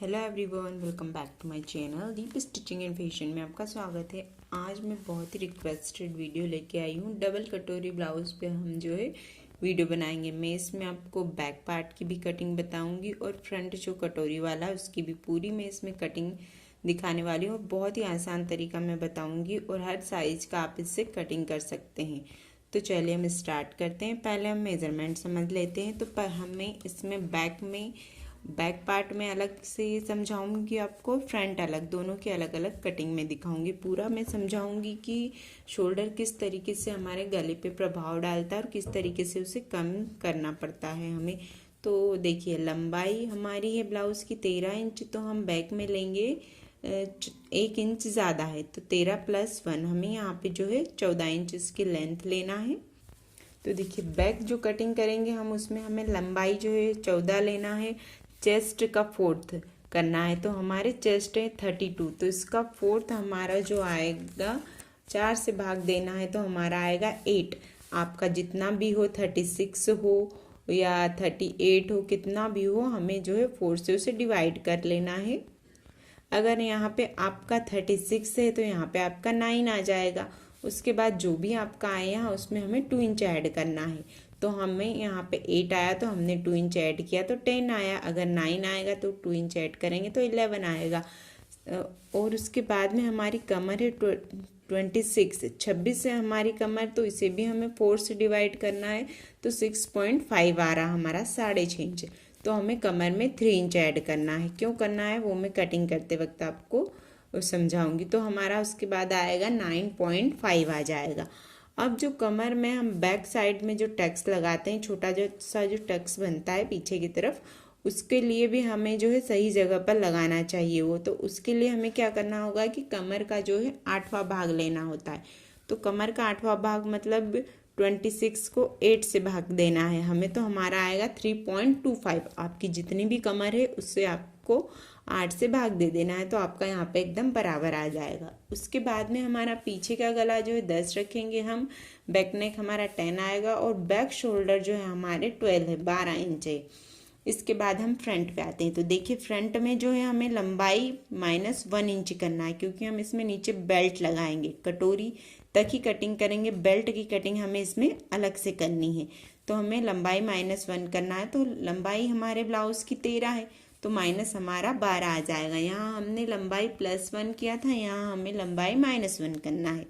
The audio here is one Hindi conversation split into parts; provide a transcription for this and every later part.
Hello everyone, welcome back to my channel Deep stitching and fashion में आपका स्वागत है। आज मैं बहुत ही रिक्वेस्टेड वीडियो लेके आई हूँ। डबल कटोरी ब्लाउज पे हम जो है वीडियो बनाएंगे। मैं इसमें आपको बैक पार्ट की भी कटिंग बताऊंगी और फ्रंट जो कटोरी वाला है उसकी भी पूरी मैं इसमें कटिंग दिखाने वाली हूँ। बहुत ही आसान तरीका मैं बताऊँगी और हर साइज का आप इससे कटिंग कर सकते हैं। तो चलिए हम स्टार्ट करते हैं। पहले हम मेज़रमेंट समझ लेते हैं। तो हमें इसमें बैक पार्ट में अलग से समझाऊंगी आपको, फ्रंट अलग, दोनों की अलग अलग कटिंग में दिखाऊंगी। पूरा मैं समझाऊंगी कि शोल्डर किस तरीके से हमारे गले पे प्रभाव डालता है और किस तरीके से उसे कम करना पड़ता है हमें। तो देखिए, लंबाई हमारी है ब्लाउज की 13 इंच, तो हम बैक में लेंगे 1 इंच ज़्यादा है, तो 13 + 1 हमें यहाँ पे जो है 14 इंच इसकी लेंथ लेना है। तो देखिए, बैक जो कटिंग करेंगे हम उसमें हमें लंबाई जो है 14 लेना है। चेस्ट का 4th करना है, तो हमारे चेस्ट है 32, तो इसका 4th हमारा जो आएगा 4 से भाग देना है, तो हमारा आएगा 8। आपका जितना भी हो, 36 हो या 38 हो, कितना भी हो, हमें जो है 4 से उसे डिवाइड कर लेना है। अगर यहाँ पे आपका 36 है तो यहाँ पे आपका 9 आ जाएगा। उसके बाद जो भी आपका आया उसमें हमें 2 इंच ऐड करना है। तो हमें यहाँ पे 8 आया तो हमने 2 इंच ऐड किया तो 10 आया। अगर 9 आएगा तो 2 इंच ऐड करेंगे तो 11 आएगा। और उसके बाद में हमारी कमर है 26 है हमारी कमर, तो इसे भी हमें 4 से डिवाइड करना है, तो 6.5 आ रहा हमारा 6.5 इंच। तो हमें कमर में 3 इंच ऐड करना है। क्यों करना है वो मैं कटिंग करते वक्त आपको समझाऊंगी। तो हमारा उसके बाद आएगा 9.5 आ जाएगा। अब जो कमर में हम बैक साइड में जो टक्स लगाते हैं, छोटा जो टक्स बनता है पीछे की तरफ, उसके लिए भी हमें जो है सही जगह पर लगाना चाहिए वो। तो उसके लिए हमें क्या करना होगा कि कमर का जो है 8वां भाग लेना होता है। तो कमर का 8वां भाग मतलब 26 को 8 से भाग देना है हमें, तो हमारा आएगा 3.25। आपकी जितनी भी कमर है उससे आपको 8 से भाग दे देना है, तो आपका यहाँ पे एकदम बराबर आ जाएगा। उसके बाद में हमारा पीछे का गला जो है 10 रखेंगे हम, बैक नेक हमारा 10 आएगा और बैक शोल्डर जो है हमारे 12 है, 12 इंच है। इसके बाद हम फ्रंट पे आते हैं। तो देखिए, फ्रंट में जो है हमें लंबाई -1 इंच करना है, क्योंकि हम इसमें नीचे बेल्ट लगाएंगे। कटोरी तक ही कटिंग करेंगे, बेल्ट की कटिंग हमें इसमें अलग से करनी है। तो हमें लंबाई -1 करना है। तो लंबाई हमारे ब्लाउज की 13 है, तो माइनस हमारा 12 आ जाएगा। यहाँ हमने लंबाई +1 किया था, यहाँ हमें लंबाई -1 करना है।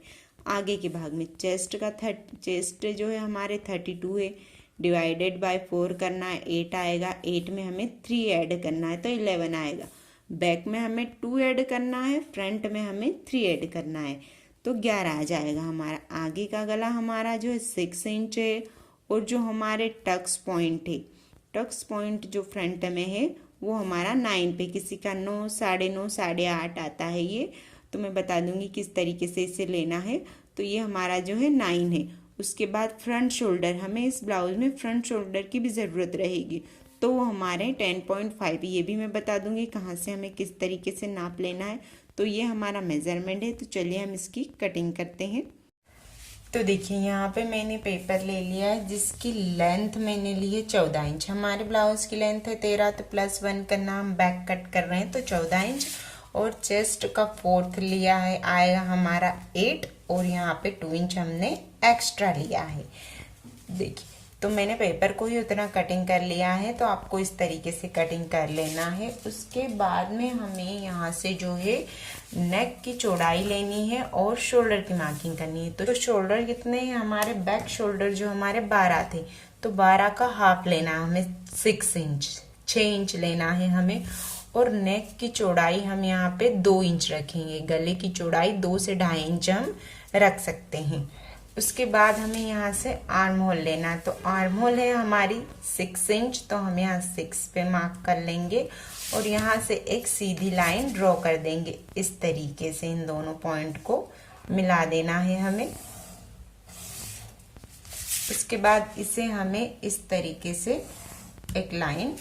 आगे के भाग में चेस्ट जो है हमारे 32 है, डिवाइडेड बाय 4 करना है, 8 आएगा। 8 में हमें 3 ऐड करना है तो 11 आएगा। बैक में हमें 2 ऐड करना है, फ्रंट में हमें 3 ऐड करना है, तो 11 आ जाएगा हमारा। आगे का गला हमारा जो है 6 इंच है और जो हमारे टक्स पॉइंट है, टक्स पॉइंट जो फ्रंट में है वो हमारा 9 पे, किसी का 9, 9.5, 8.5 आता है ये, तो मैं बता दूंगी किस तरीके से इसे लेना है। तो ये हमारा जो है 9 है। उसके बाद फ्रंट शोल्डर, हमें इस ब्लाउज में फ्रंट शोल्डर की भी ज़रूरत रहेगी, तो वो हमारे 10.5, ये भी मैं बता दूंगी कहाँ से हमें किस तरीके से नाप लेना है। तो ये हमारा मेज़रमेंट है। तो चलिए हम इसकी कटिंग करते हैं। तो देखिए, यहाँ पे मैंने पेपर ले लिया है जिसकी लेंथ मैंने ली है 14 इंच। हमारे ब्लाउज की लेंथ है 13, तो +1 करना, हम बैक कट कर रहे हैं तो 14 इंच। और चेस्ट का 4th लिया है, आएगा हमारा 8, और यहाँ पे 2 इंच हमने एक्स्ट्रा लिया है। देखिए, तो मैंने पेपर को ही उतना कटिंग कर लिया है, तो आपको इस तरीके से कटिंग कर लेना है। उसके बाद में हमें यहाँ से जो है नेक की चौड़ाई लेनी है और शोल्डर की मार्किंग करनी है। तो शोल्डर कितने हैं हमारे, बैक शोल्डर जो हमारे 12 थे, तो 12 का हाफ लेना है हमें, 6 इंच लेना है हमें। और नेक की चौड़ाई हम यहाँ पे 2 इंच रखेंगे। गले की चौड़ाई 2 से 2.5 इंच हम रख सकते हैं। उसके बाद हमें यहाँ से आर्म होल लेना है। तो आर्म होल है हमारी 6 इंच, तो हम यहाँ 6 पे मार्क कर लेंगे और यहाँ से एक सीधी लाइन ड्रॉ कर देंगे। इस तरीके से इन दोनों पॉइंट को मिला देना है हमें। उसके बाद इसे हमें इस तरीके से एक लाइन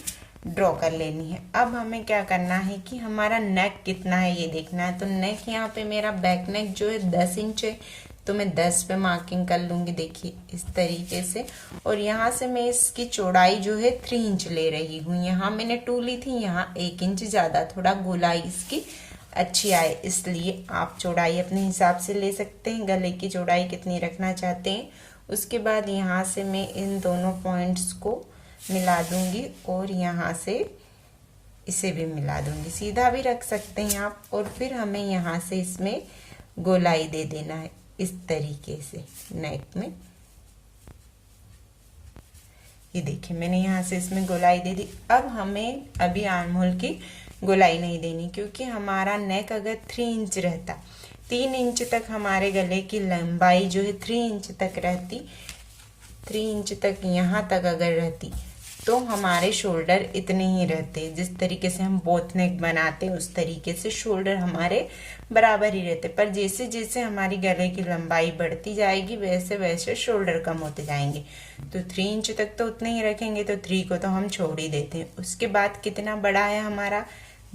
ड्रॉ कर लेनी है। अब हमें क्या करना है कि हमारा नेक कितना है ये देखना है। तो नेक यहाँ पे मेरा बैक नेक जो है 10 इंच है, तो मैं 10 पे मार्किंग कर लूंगी, देखिए इस तरीके से। और यहाँ से मैं इसकी चौड़ाई जो है 3 इंच ले रही हूँ। यहाँ मैंने 2 ली थी, यहाँ 1 इंच ज्यादा, थोड़ा गोलाई इसकी अच्छी आए, इसलिए आप चौड़ाई अपने हिसाब से ले सकते हैं, गले की चौड़ाई कितनी रखना चाहते हैं। उसके बाद यहाँ से मैं इन दोनों पॉइंट्स को मिला दूंगी और यहाँ से इसे भी मिला दूंगी, सीधा भी रख सकते हैं आप। और फिर हमें यहाँ से इसमें गोलाई दे देना है इस तरीके से नेक में। ये देखिए मैंने यहाँ से इसमें गोलाई दे दी। अब हमें अभी आर्म होल की गोलाई नहीं देनी, क्योंकि हमारा नेक अगर 3 इंच रहता, 3 इंच तक हमारे गले की लंबाई जो है 3 इंच तक रहती, 3 इंच तक यहाँ तक अगर रहती तो हमारे शोल्डर इतने ही रहते। जिस तरीके से हम बोथ नेक बनाते हैं उस तरीके से शोल्डर हमारे बराबर ही रहते। पर जैसे जैसे हमारी गले की लंबाई बढ़ती जाएगी वैसे वैसे शोल्डर कम होते जाएंगे। तो 3 इंच तक तो उतने ही रखेंगे, तो 3 को तो हम छोड़ ही देते हैं। उसके बाद कितना बड़ा है हमारा,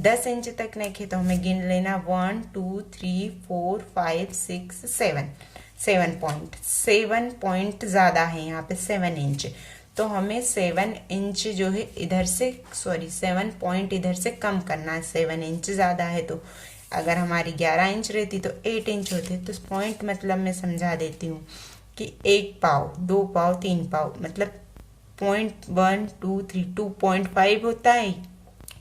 10 इंच तक नेक है, तो हमें गिन लेना 1 2 3 4 5 6 7 7 पॉइंट ज्यादा है यहाँ पे 7 इंच। तो हमें 7 इंच जो है इधर से 7 पॉइंट इधर से कम करना है। 7 इंच ज्यादा है, तो अगर हमारी 11 इंच रहती तो 8 इंच होते। तो पॉइंट मतलब मैं समझा देती हूँ कि 1 पाव 2 पाव 3 पाव मतलब 0.1 2 3 2.5 होता है,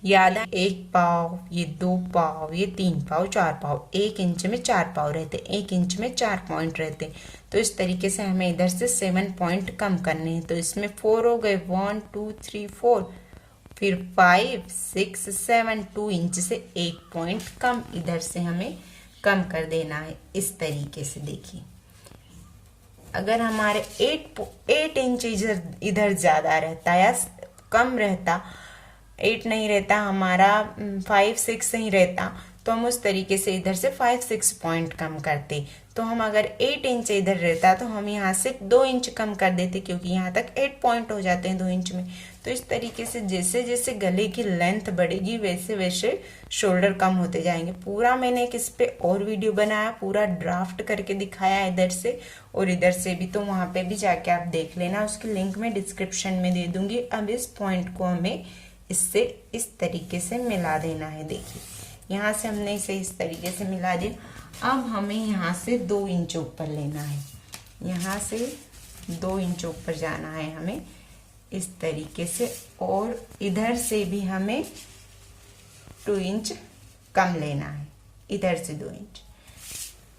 याद है। 1 पाव, ये 2 पाव, ये 3 पाव, 4 पाव, 1 इंच में 4 पाव रहते, 1 इंच में 4 पॉइंट रहते। तो इस तरीके से हमें इधर से 7 पॉइंट कम करने हैं। तो इसमें 4 हो गए, 1 2 3 4, फिर 5 6 7, 2 इंच से 1 पॉइंट कम इधर से हमें कम कर देना है इस तरीके से। देखिए अगर हमारे 8 इंच इधर ज्यादा रहता या कम रहता, 8 नहीं रहता हमारा, 5 6 नहीं रहता, तो हम उस तरीके से इधर से 5 6 पॉइंट कम करते। तो हम अगर 8 इंच इधर रहता तो हम यहाँ से 2 इंच कम कर देते, क्योंकि यहाँ तक 8 पॉइंट हो जाते हैं 2 इंच में। तो इस तरीके से जैसे जैसे गले की लेंथ बढ़ेगी वैसे वैसे शोल्डर कम होते जाएंगे। पूरा मैंने एक इस पे और वीडियो बनाया, पूरा ड्राफ्ट करके दिखाया इधर से और इधर से भी, तो वहां पे भी जाके आप देख लेना, उसकी लिंक मैं डिस्क्रिप्शन में दे दूंगी। अब इस पॉइंट को हमें इससे इस तरीके से मिला देना है। देखिए यहाँ से हमने इसे इस तरीके से मिला दिया। अब हमें यहाँ से 2 इंच ऊपर लेना है, यहाँ से 2 इंच ऊपर जाना है हमें इस तरीके से, और इधर से भी हमें 2 इंच कम लेना है, इधर से 2 इंच,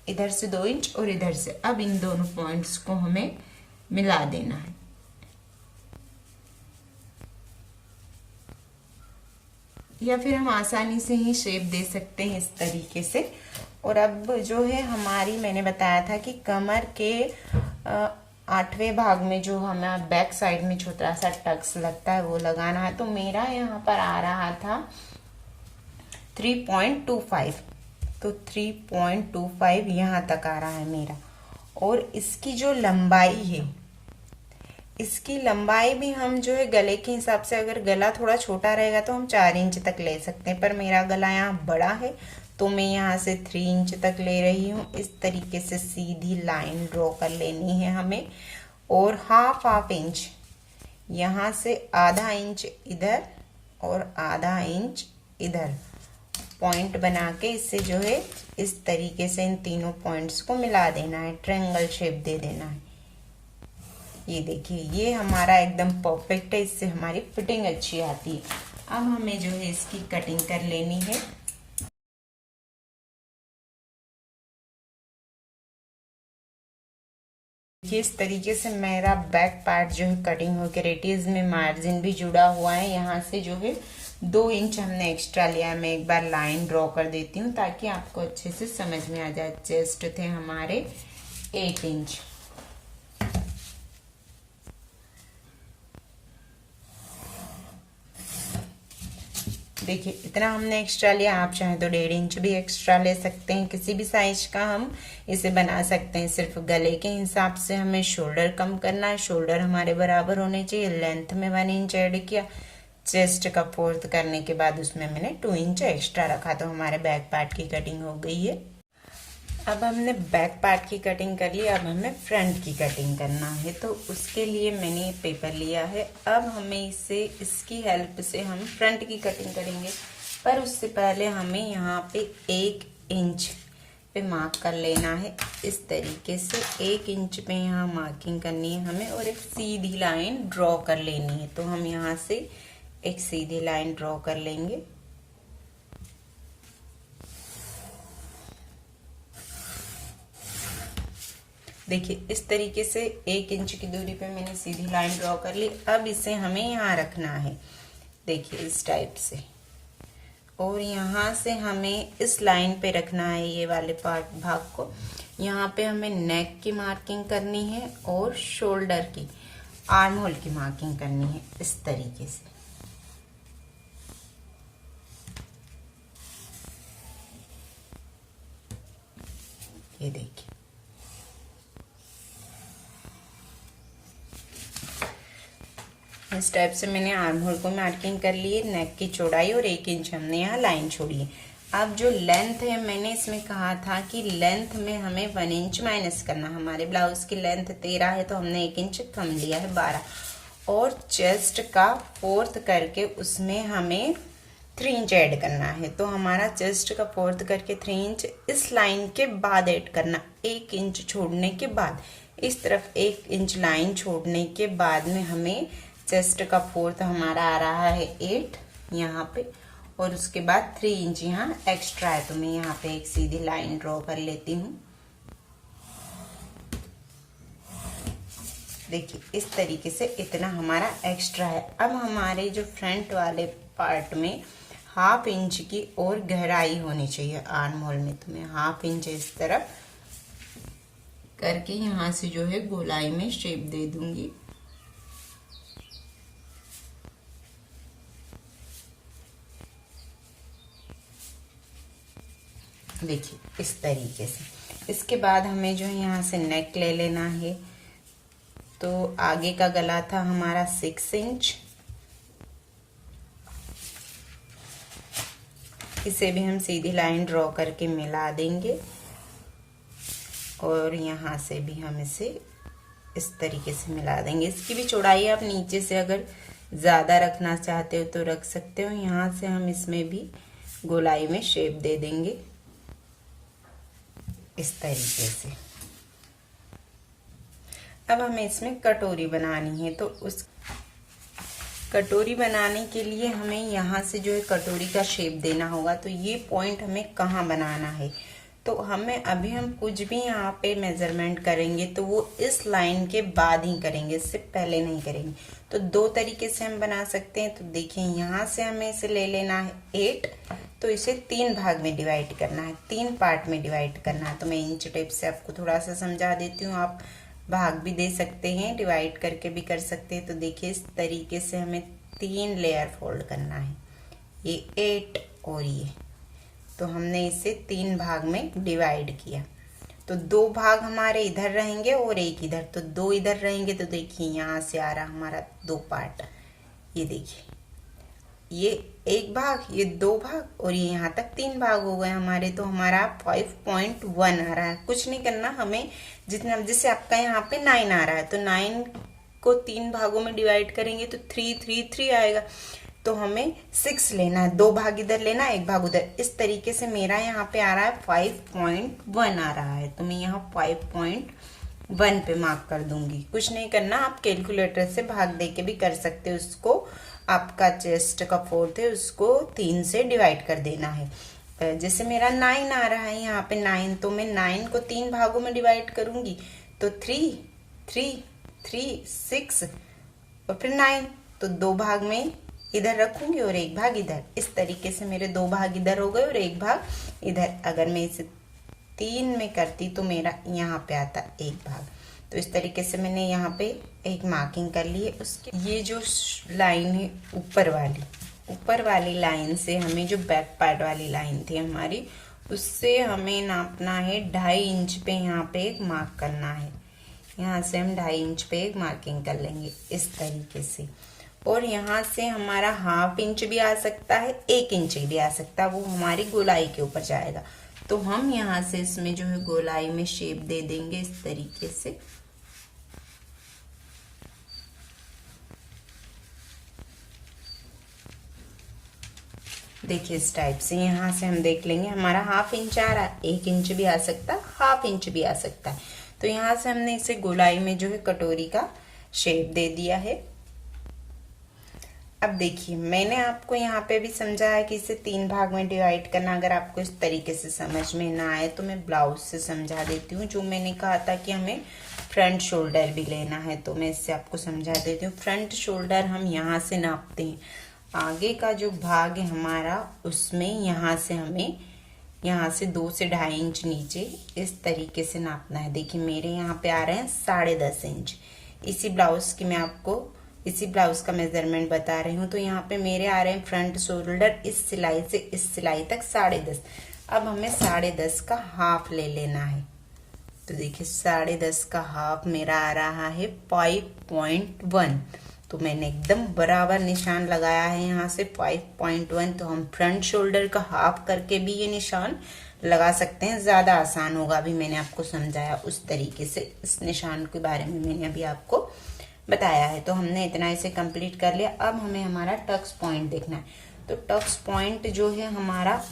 इधर से 2 इंच और इधर से। अब इन दोनों पॉइंट्स को हमें मिला देना है। या फिर हम आसानी से ही शेप दे सकते हैं इस तरीके से। और अब जो है हमारी, मैंने बताया था कि कमर के 8वें भाग में जो हमें बैक साइड में छोटा सा टक्स लगता है वो लगाना है। तो मेरा यहाँ पर आ रहा था 3.25, तो 3.25 यहाँ तक आ रहा है मेरा। और इसकी जो लंबाई है, इसकी लंबाई भी हम जो है गले के हिसाब से, अगर गला थोड़ा छोटा रहेगा तो हम 4 इंच तक ले सकते हैं, पर मेरा गला यहाँ बड़ा है तो मैं यहाँ से 3 इंच तक ले रही हूँ। इस तरीके से सीधी लाइन ड्रॉ कर लेनी है हमें, और हाफ इंच यहाँ से, आधा इंच इधर और आधा इंच इधर पॉइंट बना के इससे जो है इस तरीके से इन तीनों पॉइंट्स को मिला देना है, ट्रायंगल शेप दे देना है। ये देखिए ये हमारा एकदम परफेक्ट है, इससे हमारी फिटिंग अच्छी आती है। अब हमें जो है इसकी कटिंग कर लेनी है। देखिए इस तरीके से मेरा बैक पार्ट जो है कटिंग होकर रेडी, इसमें मार्जिन भी जुड़ा हुआ है। यहाँ से जो है 2 इंच हमने एक्स्ट्रा लिया है। मैं एक बार लाइन ड्रॉ कर देती हूँ ताकि आपको अच्छे से समझ में आ जाए। चेस्ट थे हमारे 8 इंच, देखिए इतना हमने एक्स्ट्रा लिया। आप चाहें तो 1.5 इंच भी एक्स्ट्रा ले सकते हैं, किसी भी साइज का हम इसे बना सकते हैं। सिर्फ गले के हिसाब से हमें शोल्डर कम करना है, शोल्डर हमारे बराबर होने चाहिए। लेंथ में 1 इंच ऐड किया, चेस्ट का 4th करने के बाद उसमें मैंने 2 इंच एक्स्ट्रा रखा, तो हमारे बैक पार्ट की कटिंग हो गई है। अब हमने बैक पार्ट की कटिंग कर ली, अब हमें फ्रंट की कटिंग करना है। तो उसके लिए मैंने पेपर लिया है। अब हमें इसकी हेल्प से हम फ्रंट की कटिंग करेंगे, पर उससे पहले हमें यहाँ पे 1 इंच पे मार्क कर लेना है। इस तरीके से 1 इंच पे यहाँ मार्किंग करनी है हमें और एक सीधी लाइन ड्रॉ कर लेनी है। तो हम यहाँ से एक सीधी लाइन ड्रॉ कर लेंगे। देखिए इस तरीके से 1 इंच की दूरी पे मैंने सीधी लाइन ड्रॉ कर ली। अब इसे हमें यहाँ रखना है, देखिए इस टाइप से, और यहाँ से हमें इस लाइन पे रखना है ये वाले भाग को। यहाँ पे हमें नेक की मार्किंग करनी है और शोल्डर की, आर्म होल की मार्किंग करनी है इस तरीके से। ये देखिए इस टाइप से मैंने आर्म होल को मार्किंग कर ली है, नेक की चौड़ाई और 1 इंच हमने यहाँ लाइन छोड़ी है। अब जो लेंथ है, मैंने इसमें कहा था कि लेंथ में हमें 1 इंच माइनस करना। हमारे ब्लाउज की लेंथ 13 है तो हमने 1 इंच कम लिया है 12, और चेस्ट का 4th करके उसमें हमें 3 इंच ऐड करना है। तो हमारा चेस्ट का 4th करके 3 इंच इस लाइन के बाद ऐड करना, 1 इंच छोड़ने के बाद। इस तरफ 1 इंच लाइन छोड़ने के बाद में हमें चेस्ट का 4th हमारा आ रहा है 8 यहाँ पे, और उसके बाद 3 इंच यहाँ एक्स्ट्रा है। तो मैं यहाँ पे एक सीधी लाइन ड्रॉ कर लेती हूँ। देखिए इस तरीके से इतना हमारा एक्स्ट्रा है। अब हमारे जो फ्रंट वाले पार्ट में 1/2 इंच की और गहराई होनी चाहिए आर्म होल में। तो मैं 1/2 इंच इस तरफ करके यहाँ से जो है गोलाई में शेप दे दूंगी। देखिए इस तरीके से। इसके बाद हमें जो है यहाँ से नेक ले लेना है। तो आगे का गला था हमारा 6 इंच, इसे भी हम सीधी लाइन ड्रॉ करके मिला देंगे, और यहाँ से भी हम इसे इस तरीके से मिला देंगे। इसकी भी चौड़ाई आप नीचे से अगर ज़्यादा रखना चाहते हो तो रख सकते हो। यहाँ से हम इसमें भी गोलाई में शेप दे देंगे इस तरीके से। अब हमें इसमें कटोरी बनानी है। तो उस कटोरी बनाने के लिए हमें यहाँ से जो है कटोरी का शेप देना होगा। तो ये पॉइंट हमें कहाँ बनाना है, तो हम कुछ भी यहाँ पे मेजरमेंट करेंगे तो वो इस लाइन के बाद ही करेंगे, इससे पहले नहीं करेंगे। तो 2 तरीके से हम बना सकते हैं। तो देखिए यहाँ से हमें इसे ले लेना है 8, तो इसे 3 भाग में डिवाइड करना है, 3 पार्ट में डिवाइड करना है। तो मैं इंच टेप से आपको थोड़ा सा समझा देती हूँ, आप भाग भी दे सकते हैं, डिवाइड करके भी कर सकते हैं। तो देखिए इस तरीके से हमें 3 लेयर फोल्ड करना है, ये 8 और ये। तो हमने इसे 3 भाग में डिवाइड किया। तो 2 भाग हमारे इधर रहेंगे और 1 इधर, तो 2 इधर रहेंगे। तो देखिए यहाँ से आ रहा हमारा 2 पार्ट, ये देखिए ये 1 भाग, ये 2 भाग, और ये यहाँ तक 3 भाग हो गए हमारे। तो हमारा 5.1 आ रहा है। कुछ नहीं करना हमें, जितना जैसे आपका यहाँ पे 9 आ रहा है, तो 9 को 3 भागों में डिवाइड करेंगे तो 3 3 3 आएगा। तो हमें 6 लेना है, 2 भाग इधर लेना, 1 भाग उधर। इस तरीके से मेरा यहाँ पे आ रहा है 5.1 आ रहा है। तो मैं यहाँ 5.1 पे मार्क कर दूंगी। कुछ नहीं करना, आप कैलकुलेटर से भाग दे के भी कर सकते हो। उसको आपका चेस्ट का 4th है, उसको 3 से डिवाइड कर देना है। जैसे मेरा 9 आ रहा है यहाँ पे 9, तो मैं 9 को 3 भागों में डिवाइड करूंगी। तो 3 3 3 6 और फिर 9, तो 2 भाग में इधर रखूंगी और 1 भाग इधर। इस तरीके से मेरे 2 भाग इधर हो गए और 1 भाग इधर। अगर मैं इसे 3 में करती तो मेरा यहाँ पे आता 1 भाग। तो इस तरीके से मैंने यहाँ पे एक मार्किंग कर ली है। उसके ये जो लाइन है ऊपर वाली लाइन से हमें जो बैक पार्ट वाली लाइन थी हमारी, उससे हमें नापना है 2.5 इंच पे यहाँ पे एक मार्क करना है। यहाँ से हम 2.5 इंच पे एक मार्किंग कर लेंगे इस तरीके से। और यहाँ से हमारा 1/2 इंच भी आ सकता है, 1 इंच भी आ सकता है, वो हमारी गोलाई के ऊपर जाएगा। तो हम यहाँ से इसमें जो है गोलाई में शेप दे देंगे इस तरीके से। देखिए इस टाइप से यहाँ से हम देख लेंगे हमारा 1/2 इंच आ रहा है, 1 इंच भी आ सकता है, 1/2 इंच भी आ सकता है। तो यहाँ से हमने इसे गोलाई में जो है कटोरी का शेप दे दिया है। अब देखिए मैंने आपको यहाँ पे भी समझाया है कि इसे 3 भाग में डिवाइड करना। अगर आपको इस तरीके से समझ में ना आए तो मैं ब्लाउज से समझा देती हूँ। जो मैंने कहा था कि हमें फ्रंट शोल्डर भी लेना है, तो मैं इससे आपको समझा देती हूँ। फ्रंट शोल्डर हम यहाँ से नापते हैं, आगे का जो भाग है हमारा उसमें यहाँ से हमें यहाँ से 2 से 2.5 इंच नीचे इस तरीके से नापना है। देखिए मेरे यहाँ पे आ रहे हैं 10.5 इंच। इसी ब्लाउज का मेजरमेंट बता रही हूँ। तो यहाँ पे मेरे आ रहे हैं फ्रंट शोल्डर इस सिलाई से इस सिलाई तक 10.5। अब हमें 10.5 का हाफ ले लेना है। तो देखिए 10.5 का हाफ मेरा आ रहा है 5.1। तो मैंने एकदम बराबर निशान लगाया है यहाँ से 5.1। तो हम फ्रंट शोल्डर का हाफ करके भी ये निशान लगा सकते हैं, ज्यादा आसान होगा। अभी मैंने आपको समझाया उस तरीके से, इस निशान के बारे में मैंने अभी आपको बताया है। तो हमने इतना इसे कंप्लीट कर लिया। अब हमें हमारा टक्स पॉइंट देखना है। तो टक्स पॉइंट जो है हमारा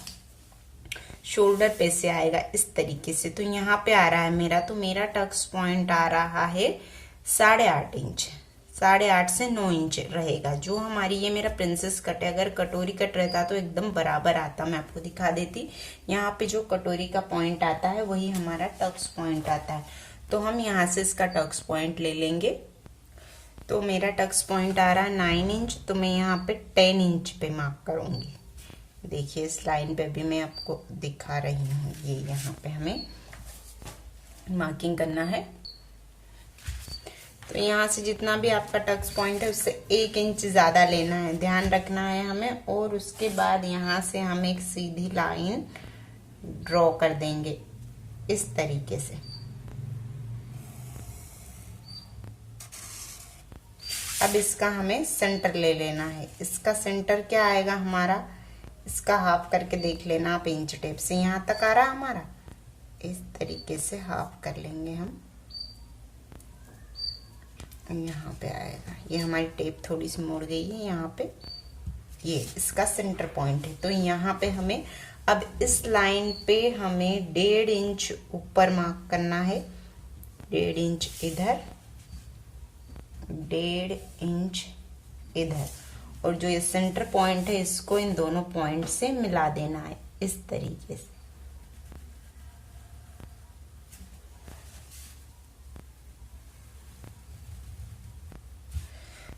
शोल्डर पे से आएगा इस तरीके से। तो यहाँ पे आ रहा है मेरा, तो मेरा टक्स पॉइंट आ रहा है 8.5 इंच। 8.5 से 9 इंच रहेगा। जो हमारी ये मेरा प्रिंसेस कट है, अगर कटोरी कट रहता तो एकदम बराबर आता, मैं आपको दिखा देती। यहाँ पे जो कटोरी का पॉइंट आता है वही हमारा टक्स पॉइंट आता है। तो हम यहाँ से इसका टक्स पॉइंट ले लेंगे। तो मेरा टक्स पॉइंट आ रहा है 9 इंच। तो मैं यहाँ पे 10 इंच पे मार्क करूंगी। देखिए इस लाइन पे भी मैं आपको दिखा रही हूँ, ये यहाँ पे हमें मार्किंग करना है। तो यहाँ से जितना भी आपका टक्स पॉइंट है उससे 1 इंच ज्यादा लेना है, ध्यान रखना है हमें। और उसके बाद यहाँ से हम एक सीधी लाइन ड्रॉ कर देंगे इस तरीके से। अब इसका हमें सेंटर ले लेना है। इसका सेंटर क्या आएगा हमारा, इसका हाफ करके देख लेना आप इंच टेप से। यहाँ तक आ रहा हमारा, इस तरीके से हाफ कर लेंगे हम। यहाँ पे आएगा, ये हमारी टेप थोड़ी सी मुड़ गई है यहाँ पे, ये इसका सेंटर पॉइंट है। तो यहाँ पे हमें अब इस लाइन पे हमें 1.5 इंच ऊपर मार्क करना है। 1.5 इंच इधर, 1.5 इंच इधर। और जो ये सेंटर पॉइंट है इसको इन दोनों पॉइंट से मिला देना है इस तरीके से।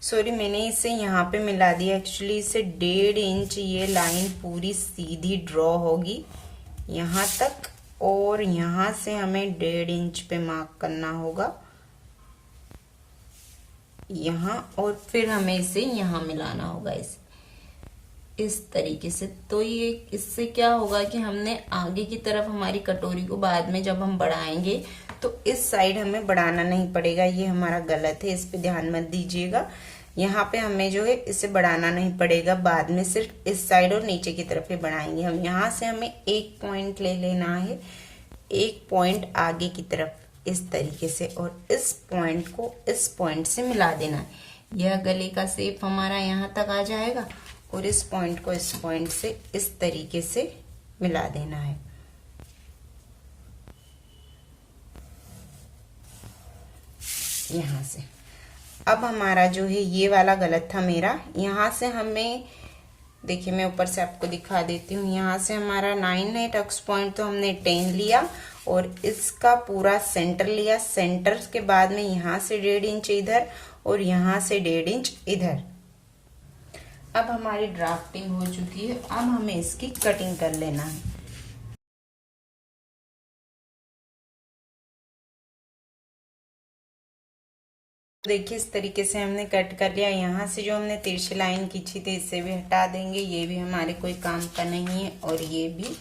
सॉरी मैंने इसे यहाँ पे मिला दिया, एक्चुअली इसे 1.5 इंच ये लाइन पूरी सीधी ड्रॉ होगी यहाँ तक। और यहाँ से हमें 1.5 इंच पे मार्क करना होगा यहाँ, और फिर हमें इसे यहाँ मिलाना होगा इस तरीके से। तो ये इससे क्या होगा कि हमने आगे की तरफ हमारी कटोरी को बाद में जब हम बढ़ाएंगे तो इस साइड हमें बढ़ाना नहीं पड़ेगा। ये हमारा गलत है, इस पे ध्यान मत दीजिएगा। यहाँ पे हमें जो है इसे बढ़ाना नहीं पड़ेगा, बाद में सिर्फ इस साइड और नीचे की तरफ ही बढ़ाएंगे हम। यहाँ से हमें 1 पॉइंट ले लेना है, 1 पॉइंट आगे की तरफ इस तरीके से, और इस पॉइंट को इस पॉइंट से मिला देना है। यह गले का शेप हमारा यहाँ तक आ जाएगा और इस पॉइंट को इस पॉइंट से इस तरीके से मिला देना है। यहाँ से अब हमारा जो है ये वाला गलत था मेरा। यहाँ से हमें देखिए मैं ऊपर से आपको दिखा देती हूँ। यहाँ से हमारा 9 है टक्स पॉइंट, तो हमने 10 लिया और इसका पूरा सेंटर लिया। सेंटर के बाद में यहाँ से 1.5 इंच इधर और यहाँ से 1.5 इंच इधर। अब हमारी ड्राफ्टिंग हो चुकी है, अब हमें इसकी कटिंग कर लेना है। देखिए इस तरीके से हमने कट कर लिया। यहाँ से जो हमने तिरछी लाइन खींची थी इसे भी हटा देंगे, ये भी हमारे कोई काम का नहीं है, और ये भी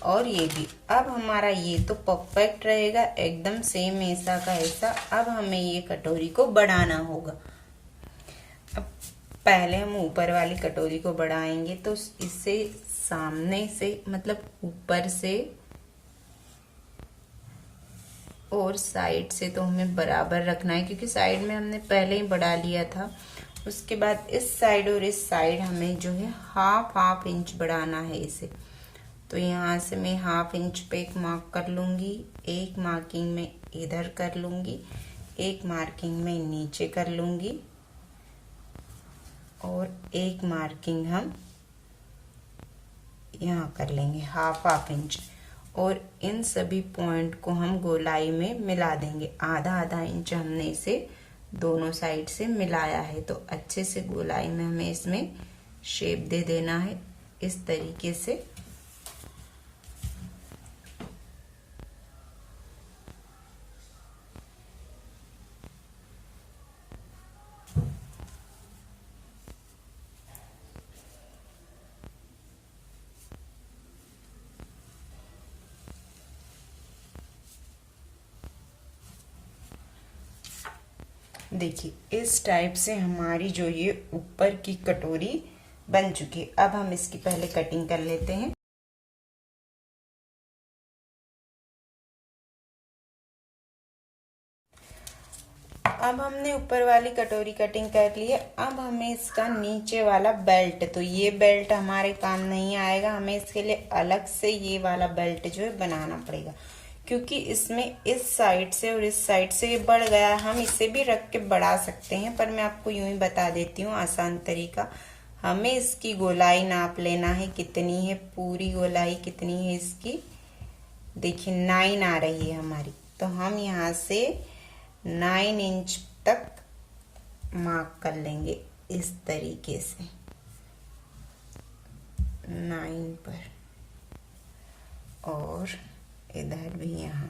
और ये भी। अब हमारा ये तो परफेक्ट रहेगा एकदम सेम ऐसा का ऐसा। अब हमें ये कटोरी को बढ़ाना होगा। अब पहले हम ऊपर वाली कटोरी को बढ़ाएंगे, तो इसे सामने से मतलब ऊपर से और साइड से तो हमें बराबर रखना है, क्योंकि साइड में हमने पहले ही बढ़ा लिया था। उसके बाद इस साइड और इस साइड हमें जो है हाफ इंच बढ़ाना है इसे। तो यहाँ से मैं हाफ इंच पे एक मार्क कर लूँगी, एक मार्किंग में इधर कर लूँगी, एक मार्किंग में नीचे कर लूँगी और एक मार्किंग हम यहाँ कर लेंगे हाफ इंच। और इन सभी पॉइंट को हम गोलाई में मिला देंगे। आधा इंच हमने इसे दोनों साइड से मिलाया है, तो अच्छे से गोलाई में हमें इसमें शेप दे देना है इस तरीके से। देखिए इस टाइप से हमारी जो ये ऊपर की कटोरी बन चुकी है। अब हम इसकी पहले कटिंग कर लेते हैं। अब हमने ऊपर वाली कटोरी कटिंग कर ली है। अब हमें इसका नीचे वाला बेल्ट, तो ये बेल्ट हमारे काम नहीं आएगा, हमें इसके लिए अलग से ये वाला बेल्ट जो है बनाना पड़ेगा, क्योंकि इसमें इस साइड से और इस साइड से ये बढ़ गया। हम इसे भी रख के बढ़ा सकते हैं, पर मैं आपको यूं ही बता देती हूँ आसान तरीका। हमें इसकी गोलाई नाप लेना है, कितनी है पूरी गोलाई, कितनी है इसकी, देखिए 9 आ रही है हमारी। तो हम यहाँ से 9 इंच तक मार्क कर लेंगे इस तरीके से 9 पर, और इधर भी यहाँ,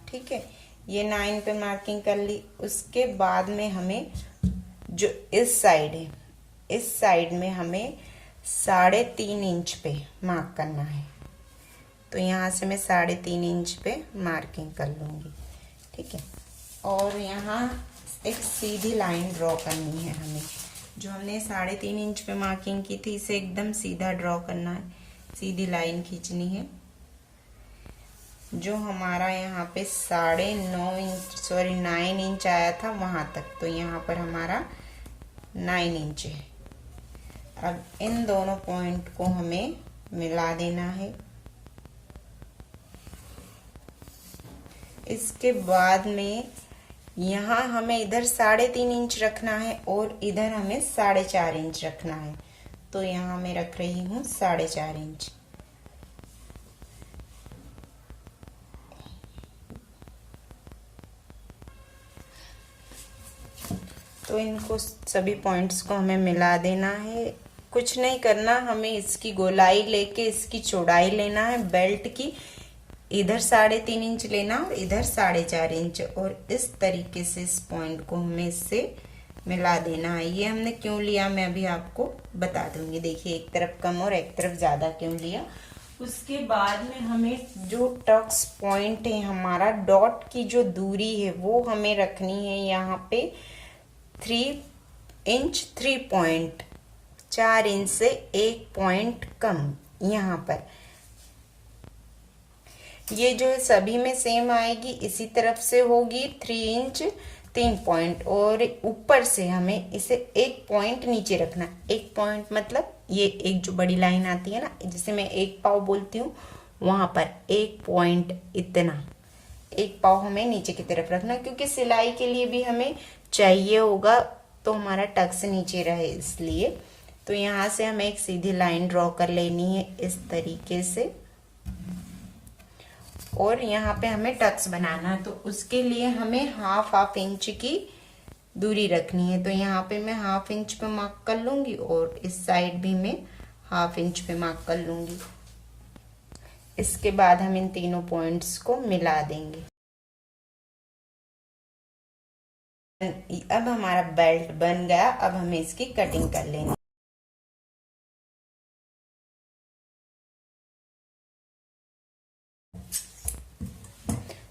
ठीक है। ये 9 पे मार्किंग कर ली। उसके बाद में हमें जो इस साइड है, इस साइड में हमें 3.5 इंच पे मार्क करना है। तो यहाँ से मैं 3.5 इंच पे मार्किंग कर लूँगी, ठीक है। और यहाँ एक सीधी लाइन ड्रॉ करनी है हमें। जो हमने 3.5 इंच पे मार्किंग की थी, इसे एकदम सीधा ड्रॉ करना है, सीधी लाइन खींचनी है। जो हमारा यहाँ पे 9 इंच आया था वहां तक, तो यहाँ पर हमारा 9 इंच है। अब इन दोनों पॉइंट को हमें मिला देना है। इसके बाद में यहाँ हमें इधर 3.5 इंच रखना है और इधर हमें 4.5 इंच रखना है। तो यहाँ मैं रख रही हूँ 4.5 इंच। तो इनको सभी पॉइंट्स को हमें मिला देना है। कुछ नहीं करना, हमें इसकी गोलाई लेके इसकी चौड़ाई लेना है बेल्ट की। इधर 3.5 इंच लेना और इधर 4.5 इंच, और इस तरीके से इस पॉइंट को हमें इससे मिला देना है। ये हमने क्यों लिया मैं अभी आपको बता दूंगी। देखिए एक तरफ कम और एक तरफ ज्यादा क्यों लिया। उसके बाद में हमें जो टक्स पॉइंट है, हमारा डॉट की जो दूरी है वो हमें रखनी है यहाँ पे 3 इंच 3 पॉइंट, 4 इंच से 1 पॉइंट कम यहाँ पर। ये जो है सभी में सेम आएगी। इसी तरफ से होगी 3 इंच 3 पॉइंट, और ऊपर से हमें इसे 1 पॉइंट नीचे रखना। 1 पॉइंट मतलब ये एक जो बड़ी लाइन आती है ना, जिसे मैं 1 पाव बोलती हूँ, वहां पर 1 पॉइंट, इतना 1 पाव हमें नीचे की तरफ रखना, क्योंकि सिलाई के लिए भी हमें चाहिए होगा, तो हमारा टक्स नीचे रहे इसलिए। तो यहाँ से हमें एक सीधी लाइन ड्रॉ कर लेनी है इस तरीके से, और यहाँ पे हमें टक्स बनाना है। तो उसके लिए हमें हाफ इंच की दूरी रखनी है। तो यहाँ पे मैं हाफ इंच पे मार्क कर लूंगी और इस साइड भी मैं हाफ इंच पे मार्क कर लूंगी। इसके बाद हम इन तीनों पॉइंट्स को मिला देंगे। अब हमारा बेल्ट बन गया। अब हमें इसकी कटिंग कर लेनी।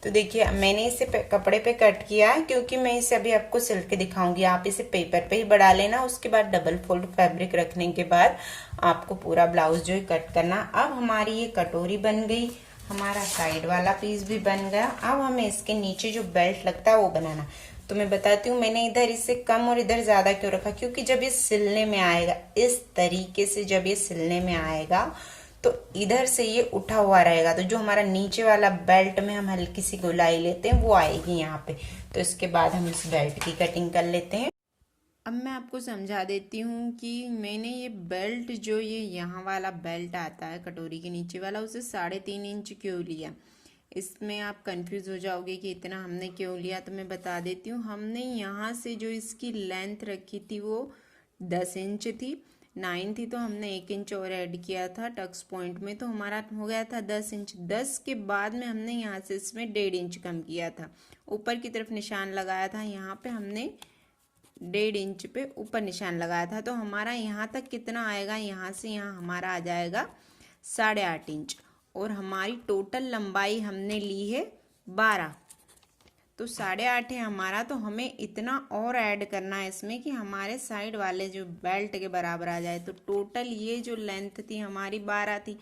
तो देखिए मैंने इसे कपड़े पे कट किया है, क्योंकि मैं इसे अभी आपको सिल के दिखाऊंगी। आप इसे पेपर पे ही बढ़ा लेना। उसके बाद डबल फोल्ड फैब्रिक रखने के बाद आपको पूरा ब्लाउज जो है कट करना। अब हमारी ये कटोरी बन गई। हमारा साइड वाला पीस भी बन गया। अब हमें इसके नीचे जो बेल्ट लगता है वो बनाना। तो मैं बताती हूँ मैंने इधर इससे कम और इधर ज्यादा क्यों रखा, क्योंकि जब ये सिलने में आएगा इस तरीके से, जब ये सिलने में आएगा तो इधर से ये उठा हुआ रहेगा, तो जो हमारा नीचे वाला बेल्ट में हम हल्की सी गोलाई लेते हैं वो आएगी यहाँ पे। तो इसके बाद हम इस बेल्ट की कटिंग कर लेते हैं। अब मैं आपको समझा देती हूँ कि मैंने ये बेल्ट जो ये यहाँ वाला बेल्ट आता है कटोरी के नीचे वाला, उसे 3.5 इंच क्यों लिया। इसमें आप कंफ्यूज हो जाओगे कि इतना हमने क्यों लिया, तो मैं बता देती हूँ। हमने यहाँ से जो इसकी लेंथ रखी थी वो 10 इंच थी, 9 थी, तो हमने 1 इंच और ऐड किया था टक्स पॉइंट में, तो हमारा हो गया था 10 इंच। 10 के बाद में हमने यहाँ से इसमें 1.5 इंच कम किया था, ऊपर की तरफ निशान लगाया था। यहाँ पे हमने 1.5 इंच पे ऊपर निशान लगाया था, तो हमारा यहाँ तक कितना आएगा, यहाँ से यहाँ हमारा आ जाएगा 8.5 इंच। और हमारी टोटल लंबाई हमने ली है 12, तो 8.5 है हमारा। तो हमें इतना और ऐड करना है इसमें कि हमारे साइड वाले जो बेल्ट के बराबर आ जाए। तो टोटल ये जो लेंथ थी हमारी 12 थी।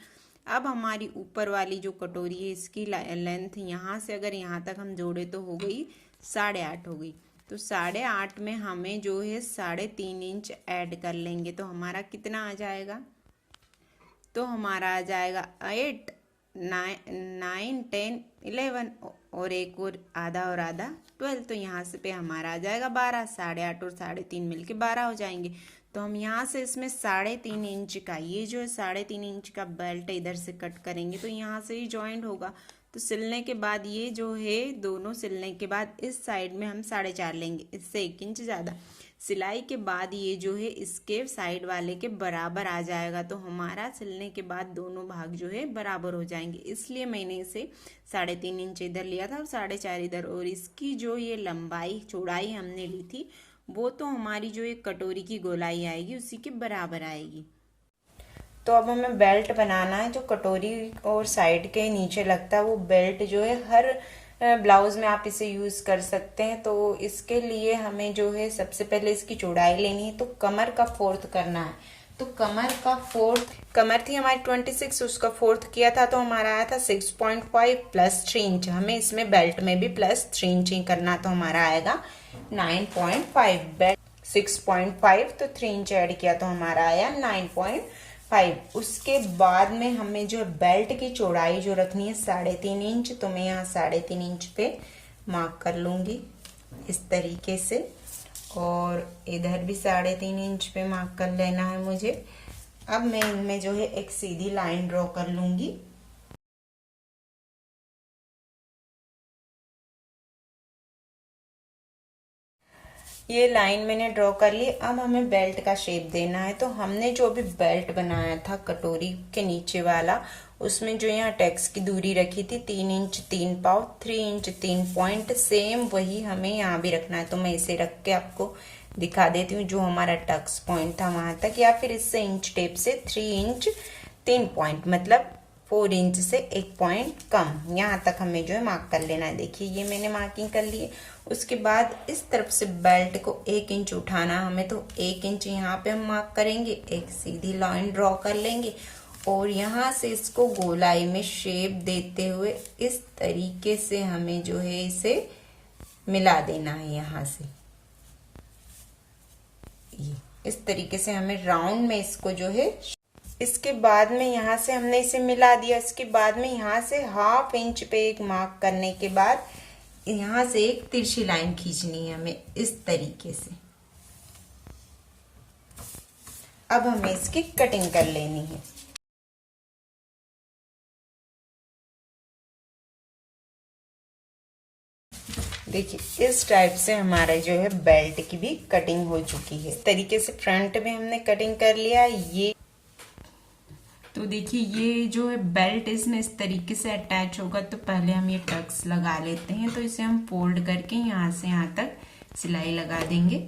अब हमारी ऊपर वाली जो कटोरी है इसकी लेंथ यहाँ से अगर यहाँ तक हम जोड़े तो हो गई 8.5 हो गई। तो 8.5 में हमें जो है 3.5 इंच ऐड कर लेंगे, तो हमारा कितना आ जाएगा, तो हमारा आ जाएगा 8, 9, 10, 11 और एक और आधा 12। तो यहाँ से पे हमारा आ जाएगा 12। 8.5 और 3.5 मिलके 12 हो जाएंगे। तो हम यहाँ से इसमें 3.5 इंच का ये जो है 3.5 इंच का बेल्ट इधर से कट करेंगे, तो यहाँ से ही ज्वाइंट होगा। तो सिलने के बाद ये जो है दोनों सिलने के बाद इस साइड में हम 4.5 लेंगे, इससे 1 इंच ज़्यादा। सिलाई के बाद ये जो है इसके साइड वाले के बराबर आ जाएगा, तो हमारा सिलने के बाद दोनों भाग जो है बराबर हो जाएंगे। इसलिए मैंने इसे 3.5 इंच इधर लिया था और 4.5 इधर। और इसकी जो ये लंबाई चौड़ाई हमने ली थी वो तो हमारी जो एक कटोरी की गोलाई आएगी उसी के बराबर आएगी। तो अब हमें बेल्ट बनाना है। जो कटोरी और साइड के नीचे लगता है वो बेल्ट जो है हर ब्लाउज में आप इसे यूज कर सकते हैं। तो इसके लिए हमें जो है सबसे पहले इसकी चौड़ाई लेनी है, तो कमर का 4th करना है। तो कमर का 4th, कमर थी हमारी 26, उसका 4th किया था तो हमारा आया था 6.5 प्लस 3 इंच। हमें इसमें बेल्ट में भी प्लस 3 इंच ही करना, तो हमारा आएगा 9.5। बेल्ट 6.5 तो 3 इंच ऐड किया तो हमारा आया 9.5। उसके बाद में हमें जो बेल्ट की चौड़ाई जो रखनी है 3.5 इंच, तो मैं यहाँ 3.5 इंच पे मार्क कर लूंगी इस तरीके से, और इधर भी 3.5 इंच पे मार्क कर लेना है मुझे। अब मैं इनमें जो है एक सीधी लाइन ड्रॉ कर लूंगी। ये लाइन मैंने ड्रॉ कर ली। अब हमें बेल्ट का शेप देना है। तो हमने जो अभी बेल्ट बनाया था कटोरी के नीचे वाला, उसमें जो यहाँ टक्स की दूरी रखी थी 3 इंच 3 पाव, 3 इंच 3 पॉइंट, सेम वही हमें यहाँ भी रखना है। तो मैं इसे रख के आपको दिखा देती हूँ। जो हमारा टक्स पॉइंट था वहां तक, या फिर इससे इंच टेप से 3 इंच 3 पॉइंट, मतलब 4 इंच से 1 पॉइंट कम, यहाँ तक हमें जो है मार्क कर लेना है। देखिए ये मैंने मार्किंग कर ली है। उसके बाद इस तरफ से बेल्ट को 1 इंच उठाना हमें, तो 1 इंच यहाँ पे हम मार्क करेंगे, एक सीधी लाइन ड्रॉ कर लेंगे और यहाँ से इसको गोलाई में शेप देते हुए इस तरीके से हमें जो है इसे मिला देना है। यहाँ से ये इस तरीके से हमें राउंड में इसको जो है, इसके बाद में यहाँ से हमने इसे मिला दिया। इसके बाद में यहाँ से 1/2 इंच पे एक मार्क करने के बाद यहाँ से एक तिरछी लाइन खींचनी है हमें इस तरीके से। अब हमें इसकी कटिंग कर लेनी है। देखिए इस टाइप से हमारा जो है बेल्ट की भी कटिंग हो चुकी है। इस तरीके से फ्रंट में हमने कटिंग कर लिया। ये तो देखिए ये जो है बेल्ट इसमें इस तरीके से अटैच होगा। तो पहले हम ये टक्स लगा लेते हैं। तो इसे हम फोल्ड करके यहाँ से यहाँ तक सिलाई लगा देंगे।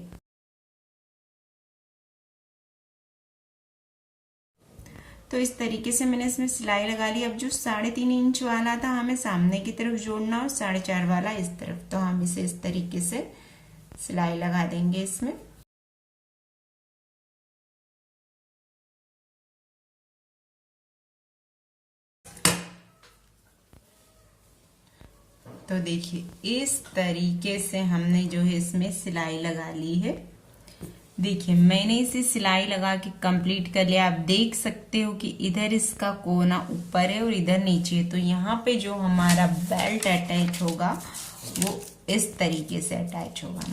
तो इस तरीके से मैंने इसमें सिलाई लगा ली। अब जो 3.5 इंच वाला था हमें सामने की तरफ जोड़ना और 4.5 वाला इस तरफ, तो हम इसे इस तरीके से सिलाई लगा देंगे इसमें। तो देखिए इस तरीके से हमने जो है इसमें सिलाई लगा ली है। देखिए मैंने इसे सिलाई लगा के कंप्लीट कर लिया। आप देख सकते हो कि इधर इसका कोना ऊपर है और इधर नीचे है, तो यहाँ पे जो हमारा बेल्ट अटैच होगा वो इस तरीके से अटैच होगा।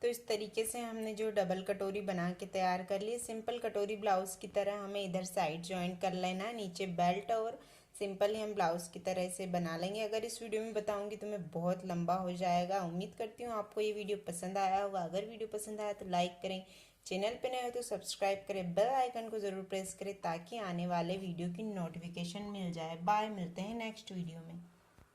तो इस तरीके से हमने जो डबल कटोरी बना के तैयार कर ली। सिंपल कटोरी ब्लाउज की तरह हमें इधर साइड ज्वाइन कर लेना है, नीचे बेल्ट, और सिंपल ही हम ब्लाउज की तरह से बना लेंगे। अगर इस वीडियो में बताऊंगी तो मैं बहुत लंबा हो जाएगा। उम्मीद करती हूँ आपको ये वीडियो पसंद आया होगा। अगर वीडियो पसंद आया तो लाइक करें, चैनल पे नए हो तो सब्सक्राइब करें, बेल आइकन को जरूर प्रेस करें ताकि आने वाले वीडियो की नोटिफिकेशन मिल जाए। बाय, मिलते हैं नेक्स्ट वीडियो में।